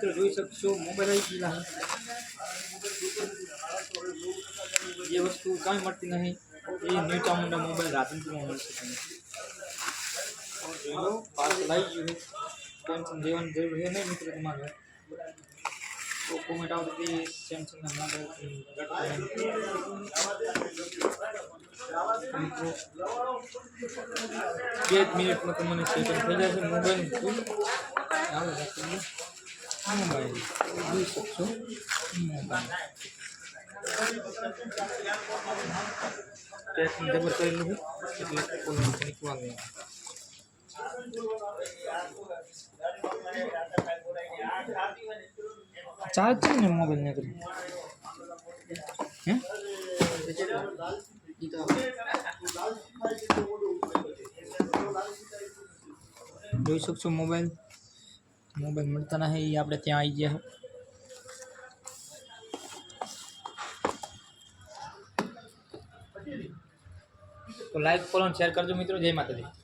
મિત્રો જોઈ શકશો મોબાઈલ આવી ગયેલા જે વસ્તુ કાંઈ મળતી નહીં એ ન્યૂ ચામુંડા મોબાઈલ રાધનપુરમાં મળશે તમને જોઈ લો પાર્સલ આવી ગયું ટેન્શન લેવાની જરૂર છે નહીં મિત્રો તમારે તો કોમેન્ટ આવતી સેમસંગના મોબાઈલ મિત્રો 2 મિનિટમાં તમને સેટિંગ થઈ જશે મોબાઈલ ચાલો રાખીએ મોબાઈલ જોઈ શકશો મોબાઈલ પેકિંગ જબર કરેલું છે એટલે કોઈ નીકળવા નહીં ચાર્જ છે ને મોબાઈલ ને કરી હે જોઈ શકશો મોબાઈલ મળતા નહીં એ આપણે ત્યાં આવી ગયા તો લાઈક ફોલો શેર કરજો મિત્રો જય માતાજી